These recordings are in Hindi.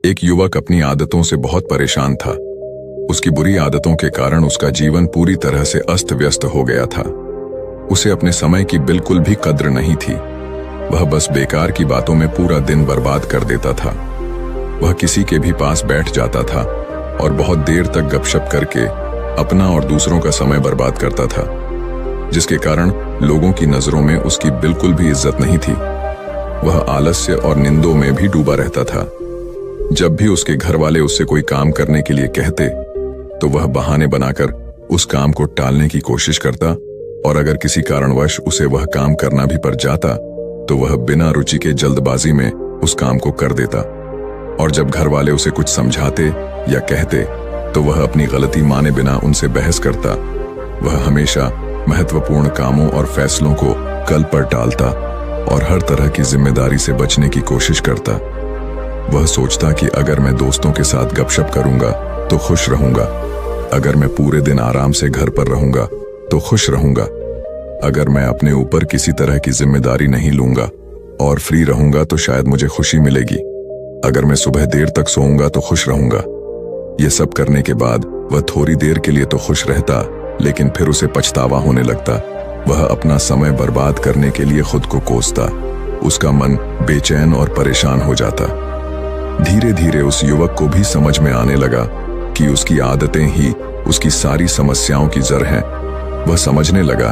एक युवक अपनी आदतों से बहुत परेशान था। उसकी बुरी आदतों के कारण उसका जीवन पूरी तरह से अस्त व्यस्त हो गया था। उसे अपने समय की बिल्कुल भी कद्र नहीं थी। वह बस बेकार की बातों में पूरा दिन बर्बाद कर देता था। वह किसी के भी पास बैठ जाता था और बहुत देर तक गपशप करके अपना और दूसरों का समय बर्बाद करता था, जिसके कारण लोगों की नजरों में उसकी बिल्कुल भी इज्जत नहीं थी। वह आलस्य और निंदों में भी डूबा रहता था। जब भी उसके घर वाले उससे कोई काम करने के लिए कहते तो वह बहाने बनाकर उस काम को टालने की कोशिश करता, और अगर किसी कारणवश उसे वह काम करना भी पड़ जाता तो वह बिना रुचि के जल्दबाजी में उस काम को कर देता। और जब घर वाले उसे कुछ समझाते या कहते तो वह अपनी गलती माने बिना उनसे बहस करता। वह हमेशा महत्वपूर्ण कामों और फैसलों को कल पर टालता और हर तरह की जिम्मेदारी से बचने की कोशिश करता। वह सोचता कि अगर मैं दोस्तों के साथ गपशप करूंगा तो खुश रहूंगा, अगर मैं पूरे दिन आराम से घर पर रहूंगा तो खुश रहूंगा, अगर मैं अपने ऊपर किसी तरह की जिम्मेदारी नहीं लूंगा और फ्री रहूंगा तो शायद मुझे खुशी मिलेगी, अगर मैं सुबह देर तक सोऊंगा तो खुश रहूंगा। ये सब करने के बाद वह थोड़ी देर के लिए तो खुश रहता, लेकिन फिर उसे पछतावा होने लगता। वह अपना समय बर्बाद करने के लिए खुद को कोसता। उसका मन बेचैन और परेशान हो जाता। धीरे धीरे उस युवक को भी समझ में आने लगा कि उसकी आदतें ही उसकी सारी समस्याओं की जड़ हैं। वह समझने लगा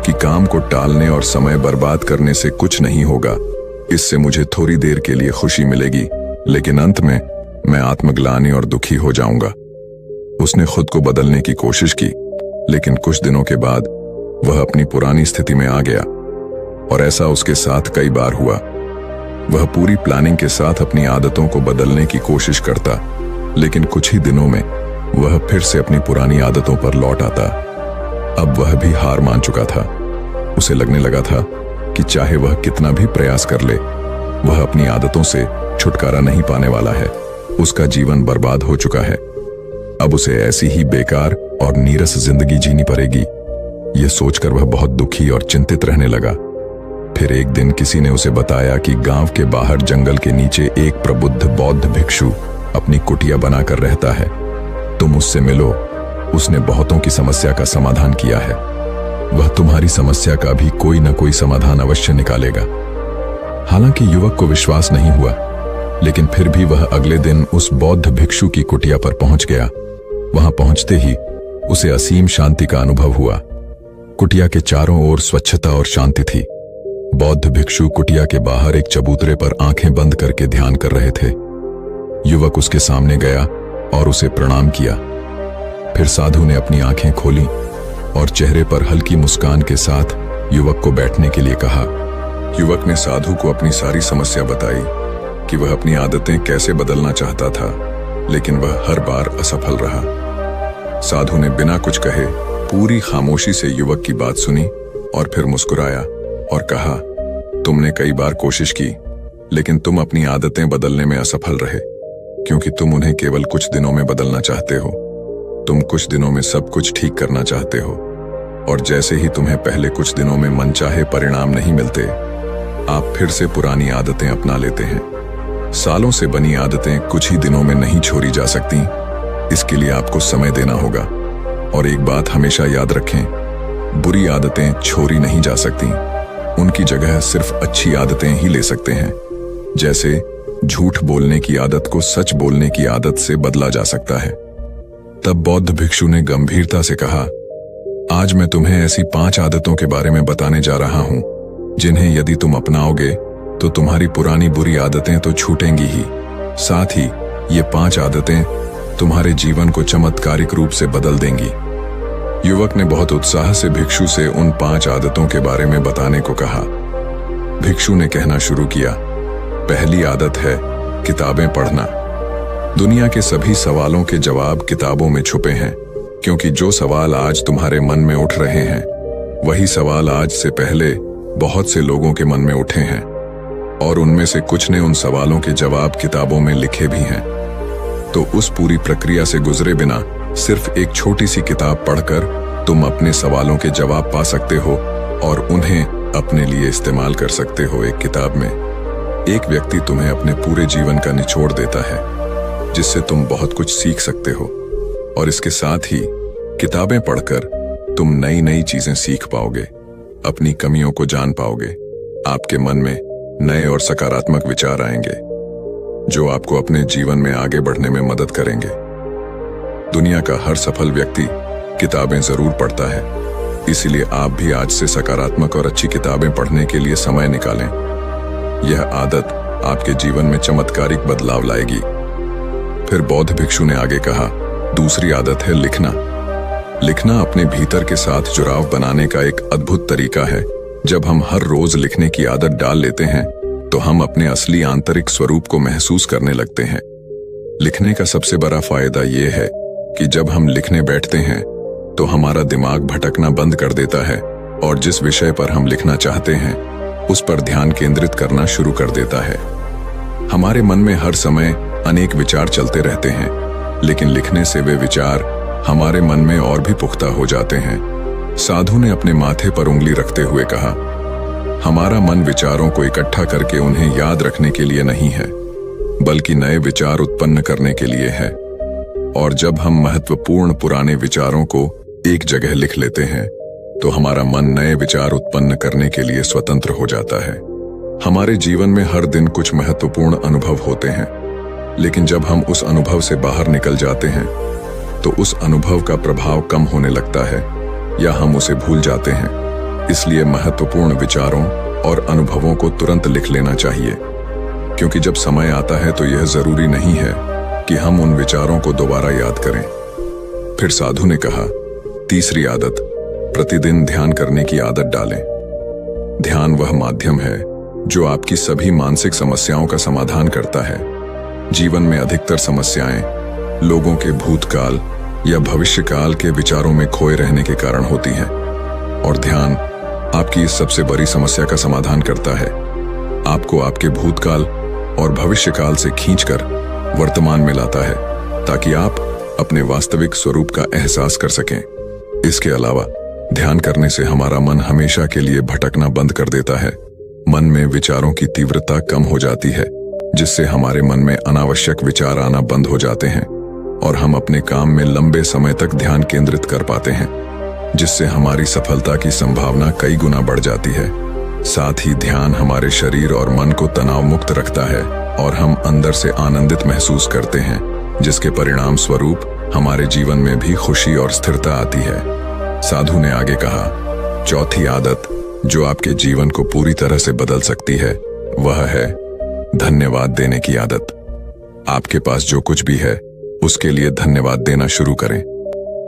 कि काम को टालने और समय बर्बाद करने से कुछ नहीं होगा। इससे मुझे थोड़ी देर के लिए खुशी मिलेगी, लेकिन अंत में मैं आत्मग्लानि और दुखी हो जाऊंगा। उसने खुद को बदलने की कोशिश की, लेकिन कुछ दिनों के बाद वह अपनी पुरानी स्थिति में आ गया, और ऐसा उसके साथ कई बार हुआ। वह पूरी प्लानिंग के साथ अपनी आदतों को बदलने की कोशिश करता, लेकिन कुछ ही दिनों में वह फिर से अपनी पुरानी आदतों पर लौट आता। अब वह भी हार मान चुका था। उसे लगने लगा था कि चाहे वह कितना भी प्रयास कर ले, वह अपनी आदतों से छुटकारा नहीं पाने वाला है। उसका जीवन बर्बाद हो चुका है। अब उसे ऐसी ही बेकार और नीरस जिंदगी जीनी पड़ेगी। यह सोचकर वह बहुत दुखी और चिंतित रहने लगा। फिर एक दिन किसी ने उसे बताया कि गांव के बाहर जंगल के नीचे एक प्रबुद्ध बौद्ध भिक्षु अपनी कुटिया बनाकर रहता है। तुम उससे मिलो, उसने बहुतों की समस्या का समाधान किया है। वह तुम्हारी समस्या का भी कोई न कोई समाधान अवश्य निकालेगा। हालांकि युवक को विश्वास नहीं हुआ, लेकिन फिर भी वह अगले दिन उस बौद्ध भिक्षु की कुटिया पर पहुंच गया। वहां पहुंचते ही उसे असीम शांति का अनुभव हुआ। कुटिया के चारों ओर स्वच्छता और शांति थी। बौद्ध भिक्षु कुटिया के बाहर एक चबूतरे पर आंखें बंद करके ध्यान कर रहे थे। युवक उसके सामने गया और उसे प्रणाम किया। फिर साधु ने अपनी आंखें खोली और चेहरे पर हल्की मुस्कान के साथ युवक को बैठने के लिए कहा। युवक ने साधु को अपनी सारी समस्या बताई कि वह अपनी आदतें कैसे बदलना चाहता था, लेकिन वह हर बार असफल रहा। साधु ने बिना कुछ कहे पूरी खामोशी से युवक की बात सुनी और फिर मुस्कुराया और कहा, तुमने कई बार कोशिश की, लेकिन तुम अपनी आदतें बदलने में असफल रहे, क्योंकि तुम उन्हें केवल कुछ दिनों में बदलना चाहते हो। तुम कुछ दिनों में सब कुछ ठीक करना चाहते हो, और जैसे ही तुम्हें पहले कुछ दिनों में मनचाहे परिणाम नहीं मिलते, आप फिर से पुरानी आदतें अपना लेते हैं। सालों से बनी आदतें कुछ ही दिनों में नहीं छोड़ी जा सकती। इसके लिए आपको समय देना होगा। और एक बात हमेशा याद रखें, बुरी आदतें छोड़ी नहीं जा सकती। उनकी जगह सिर्फ अच्छी आदतें ही ले सकते हैं। जैसे झूठ बोलने की आदत को सच बोलने की आदत से बदला जा सकता है। तब बौद्ध भिक्षु ने गंभीरता से कहा, आज मैं तुम्हें ऐसी 5 आदतों के बारे में बताने जा रहा हूं, जिन्हें यदि तुम अपनाओगे तो तुम्हारी पुरानी बुरी आदतें तो छूटेंगी ही, साथ ही ये 5 आदतें तुम्हारे जीवन को चमत्कारिक रूप से बदल देंगी। युवक ने बहुत उत्साह से भिक्षु से उन 5 आदतों के बारे में बताने को कहा। भिक्षु ने कहना शुरू किया, पहली आदत है किताबें पढ़ना। दुनिया के सभी सवालों के जवाब किताबों में छुपे हैं, क्योंकि जो सवाल आज तुम्हारे मन में उठ रहे हैं, वही सवाल आज से पहले बहुत से लोगों के मन में उठे हैं, और उनमें से कुछ ने उन सवालों के जवाब किताबों में लिखे भी हैं। तो उस पूरी प्रक्रिया से गुजरे बिना सिर्फ एक छोटी सी किताब पढ़कर तुम अपने सवालों के जवाब पा सकते हो और उन्हें अपने लिए इस्तेमाल कर सकते हो। एक किताब में एक व्यक्ति तुम्हें अपने पूरे जीवन का निचोड़ देता है। जिससे तुम बहुत कुछ सीख सकते हो। और इसके साथ ही किताबें पढ़कर तुम नई नई चीजें सीख पाओगे, अपनी कमियों को जान पाओगे। आपके मन में नए और सकारात्मक विचार आएंगे जो आपको अपने जीवन में आगे बढ़ने में मदद करेंगे। दुनिया का हर सफल व्यक्ति किताबें जरूर पढ़ता है, इसीलिए आप भी आज से सकारात्मक और अच्छी किताबें पढ़ने के लिए समय निकालें। यह आदत आपके जीवन में चमत्कारिक बदलाव लाएगी। फिर बौद्ध भिक्षु ने आगे कहा, दूसरी आदत है लिखना। लिखना अपने भीतर के साथ जुड़ाव बनाने का एक अद्भुत तरीका है। जब हम हर रोज लिखने की आदत डाल लेते हैं तो हम अपने असली आंतरिक स्वरूप को महसूस करने लगते हैं। लिखने का सबसे बड़ा फायदा यह है कि जब हम लिखने बैठते हैं तो हमारा दिमाग भटकना बंद कर देता है और जिस विषय पर हम लिखना चाहते हैं उस पर ध्यान केंद्रित करना शुरू कर देता है। हमारे मन में हर समय अनेक विचार चलते रहते हैं, लेकिन लिखने से वे विचार हमारे मन में और भी पुख्ता हो जाते हैं। साधु ने अपने माथे पर उंगली रखते हुए कहा, हमारा मन विचारों को इकट्ठा करके उन्हें याद रखने के लिए नहीं है, बल्कि नए विचार उत्पन्न करने के लिए है। और जब हम महत्वपूर्ण पुराने विचारों को एक जगह लिख लेते हैं तो हमारा मन नए विचार उत्पन्न करने के लिए स्वतंत्र हो जाता है। हमारे जीवन में हर दिन कुछ महत्वपूर्ण अनुभव होते हैं, लेकिन जब हम उस अनुभव से बाहर निकल जाते हैं तो उस अनुभव का प्रभाव कम होने लगता है या हम उसे भूल जाते हैं। इसलिए महत्वपूर्ण विचारों और अनुभवों को तुरंत लिख लेना चाहिए, क्योंकि जब समय आता है तो यह जरूरी नहीं है कि हम उन विचारों को दोबारा याद करें। फिर साधु ने कहा, तीसरी आदत, प्रतिदिन ध्यान करने की आदत डालें। ध्यान वह माध्यम है जो आपकी सभी मानसिक समस्याओं का समाधान करता है। जीवन में अधिकतर समस्याएं लोगों के भूतकाल या भविष्यकाल के विचारों में खोए रहने के कारण होती हैं, और ध्यान आपकी इस सबसे बड़ी समस्या का समाधान करता है। आपको आपके भूतकाल और भविष्यकाल से खींचकर वर्तमान में लाता है, ताकि आप अपने वास्तविक स्वरूप का एहसास कर सकें। इसके अलावा ध्यान करने से हमारा मन हमेशा के लिए भटकना बंद कर देता है। मन में विचारों की तीव्रता कम हो जाती है, जिससे हमारे मन में अनावश्यक विचार आना बंद हो जाते हैं और हम अपने काम में लंबे समय तक ध्यान केंद्रित कर पाते हैं, जिससे हमारी सफलता की संभावना कई गुना बढ़ जाती है। साथ ही ध्यान हमारे शरीर और मन को तनाव मुक्त रखता है और हम अंदर से आनंदित महसूस करते हैं, जिसके परिणाम स्वरूप हमारे जीवन में भी खुशी और स्थिरता आती है। साधु ने आगे कहा, चौथी आदत जो आपके जीवन को पूरी तरह से बदल सकती है वह है धन्यवाद देने की आदत। आपके पास जो कुछ भी है उसके लिए धन्यवाद देना शुरू करें।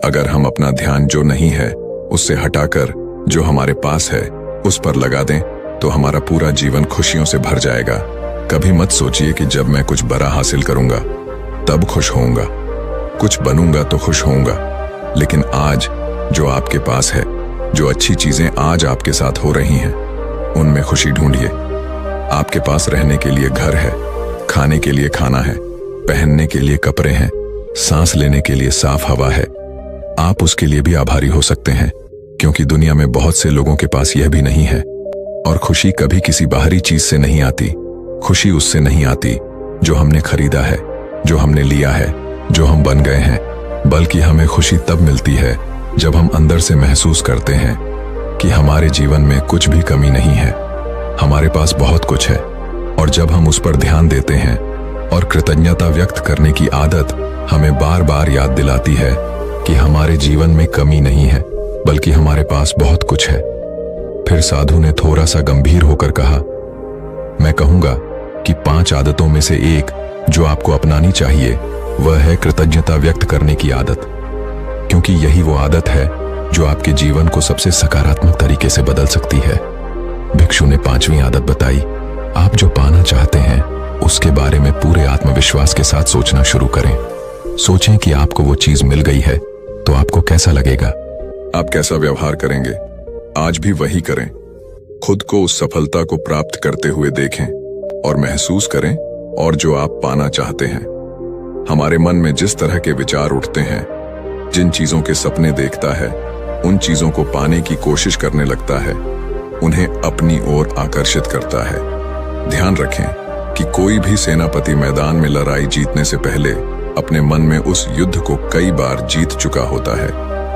अगर हम अपना ध्यान जो नहीं है उससे हटाकर जो हमारे पास है उस पर लगा दें तो हमारा पूरा जीवन खुशियों से भर जाएगा। कभी मत सोचिए कि जब मैं कुछ बड़ा हासिल करूंगा तब खुश होऊंगा, कुछ बनूंगा तो खुश होऊंगा। लेकिन आज जो आपके पास है, जो अच्छी चीजें आज आपके साथ हो रही हैं, उनमें खुशी ढूंढिए। आपके पास रहने के लिए घर है, खाने के लिए खाना है, पहनने के लिए कपड़े हैं, सांस लेने के लिए साफ हवा है। आप उसके लिए भी आभारी हो सकते हैं, क्योंकि दुनिया में बहुत से लोगों के पास यह भी नहीं है। और खुशी कभी किसी बाहरी चीज से नहीं आती। खुशी उससे नहीं आती जो हमने खरीदा है, जो हमने लिया है, जो हम बन गए हैं, बल्कि हमें खुशी तब मिलती है जब हम अंदर से महसूस करते हैं कि हमारे जीवन में कुछ भी कमी नहीं है, हमारे पास बहुत कुछ है। और जब हम उस पर ध्यान देते हैं और कृतज्ञता व्यक्त करने की आदत हमें बार बार याद दिलाती है कि हमारे जीवन में कमी नहीं है, बल्कि हमारे पास बहुत कुछ है। फिर साधु ने थोड़ा सा गंभीर होकर कहा, मैं कहूंगा कि 5 आदतों में से एक जो आपको अपनानी चाहिए वह है कृतज्ञता व्यक्त करने की आदत, क्योंकि यही वो आदत है जो आपके जीवन को सबसे सकारात्मक तरीके से बदल सकती है। भिक्षु ने 5वीं आदत बताई, आप जो पाना चाहते हैं उसके बारे में पूरे आत्मविश्वास के साथ सोचना शुरू करें। सोचें कि आपको वो चीज मिल गई है तो आपको कैसा लगेगा, आप कैसा व्यवहार करेंगे। आज भी वही करें। खुद को उस सफलता को प्राप्त करते हुए देखें और महसूस करें और जो आप पाना चाहते हैं। हमारे मन में जिस तरह के विचार उठते हैं, जिन चीजों के सपने देखता है, उन चीजों को पाने की कोशिश करने लगता है, उन्हें अपनी ओर आकर्षित करता है। ध्यान रखें कि कोई भी सेनापति मैदान में लड़ाई जीतने से पहले अपने मन में उस युद्ध को कई बार जीत चुका होता है,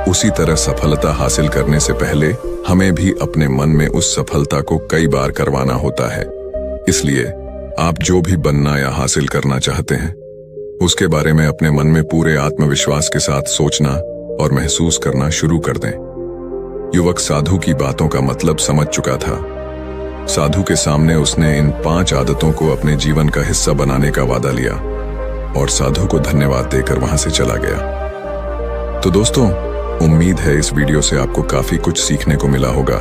उसी तरह सफलता हासिल करने से पहले हमें भी अपने मन में उस सफलता को कई बार करवाना होता है। इसलिए आप जो भी बनना या हासिल करना चाहते हैं, उसके बारे में अपने मन में पूरे आत्मविश्वास के साथ सोचना और महसूस करना शुरू कर दें। युवक साधु की बातों का मतलब समझ चुका था। साधु के सामने उसने इन 5 आदतों को अपने जीवन का हिस्सा बनाने का वादा लिया और साधु को धन्यवाद देकर वहां से चला गया। तो दोस्तों, उम्मीद है इस वीडियो से आपको काफी कुछ सीखने को मिला होगा।